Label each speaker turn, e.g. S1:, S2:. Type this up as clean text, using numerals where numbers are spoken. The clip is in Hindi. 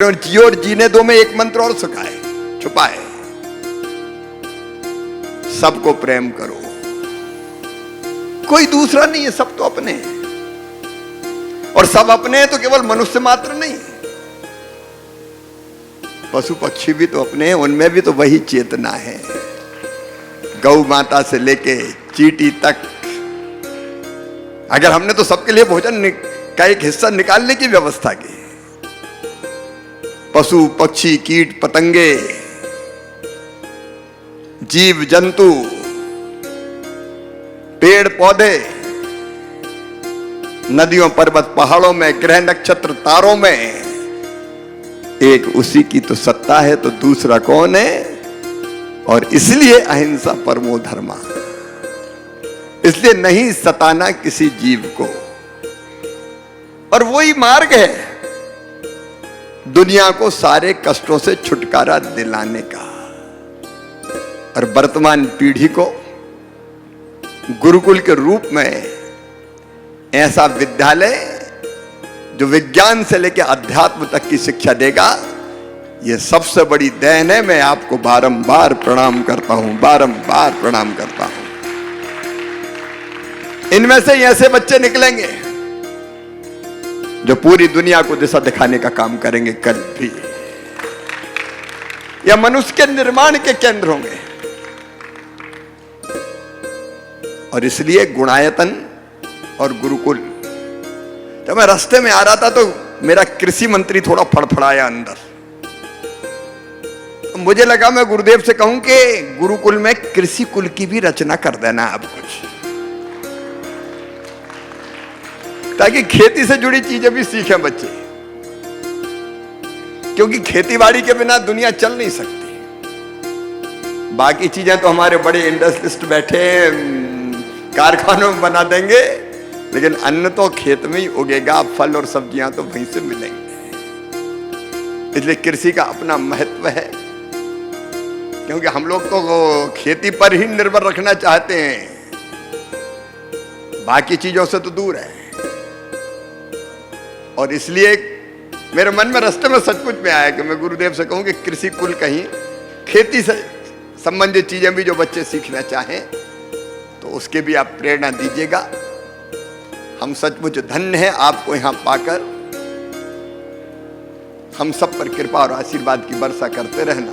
S1: जियो और जीने दो में एक मंत्र और छुपा है, सबको प्रेम करो, कोई दूसरा नहीं है, सब तो अपने हैं। और सब अपने हैं तो केवल मनुष्य मात्र नहीं, पशु पक्षी भी तो अपने हैं, उनमें भी तो वही चेतना है। गौ माता से लेके चींटी तक, अगर हमने तो सबके लिए भोजन का एक हिस्सा निकालने की व्यवस्था की, पशु पक्षी कीट पतंगे जीव जंतु पेड़ पौधे नदियों पर्वत पहाड़ों में ग्रह नक्षत्र तारों में, एक उसी की तो सत्ता है, तो दूसरा कौन है? और इसलिए अहिंसा परमो धर्मा, इसलिए नहीं सताना किसी जीव को। और वही मार्ग है दुनिया को सारे कष्टों से छुटकारा दिलाने का। और वर्तमान पीढ़ी को गुरुकुल के रूप में ऐसा विद्यालय जो विज्ञान से लेकर अध्यात्म तक की शिक्षा देगा, यह सबसे बड़ी देन है। मैं आपको बारंबार प्रणाम करता हूं, बारंबार प्रणाम करता हूं। इनमें से ऐसे बच्चे निकलेंगे जो पूरी दुनिया को दिशा दिखाने का काम करेंगे कल भी, या मनुष्य के निर्माण के केंद्र होंगे। और इसलिए गुणायतन और गुरुकुल, जब मैं रास्ते में आ रहा था तो मेरा कृषि मंत्री थोड़ा फड़फड़ाया अंदर, तो मुझे लगा मैं गुरुदेव से कहूं कि गुरुकुल में कृषि कुल की भी रचना कर देना अब कुछ, ताकि खेती से जुड़ी चीजें भी सीखें बच्चे, क्योंकि खेतीबाड़ी के बिना दुनिया चल नहीं सकती। बाकी चीजें तो हमारे बड़े इंडस्ट्रियलिस्ट बैठे कारखानों में बना देंगे, लेकिन अन्न तो खेत में ही उगेगा, फल और सब्जियां तो वहीं से मिलेंगे। इसलिए कृषि का अपना महत्व है, क्योंकि हम लोग तो खेती पर ही निर्भर रखना चाहते हैं, बाकी चीजों से तो दूर है। और इसलिए मेरे मन में रास्ते में सचमुच में आया कि मैं गुरुदेव से कहूं कि कृषि कुल कहीं खेती से संबंधित चीजें भी जो बच्चे सीखना चाहें तो उसके भी आप प्रेरणा दीजिएगा। हम सचमुच धन्य हैं आपको यहां पाकर। हम सब पर कृपा और आशीर्वाद की वर्षा करते रहना।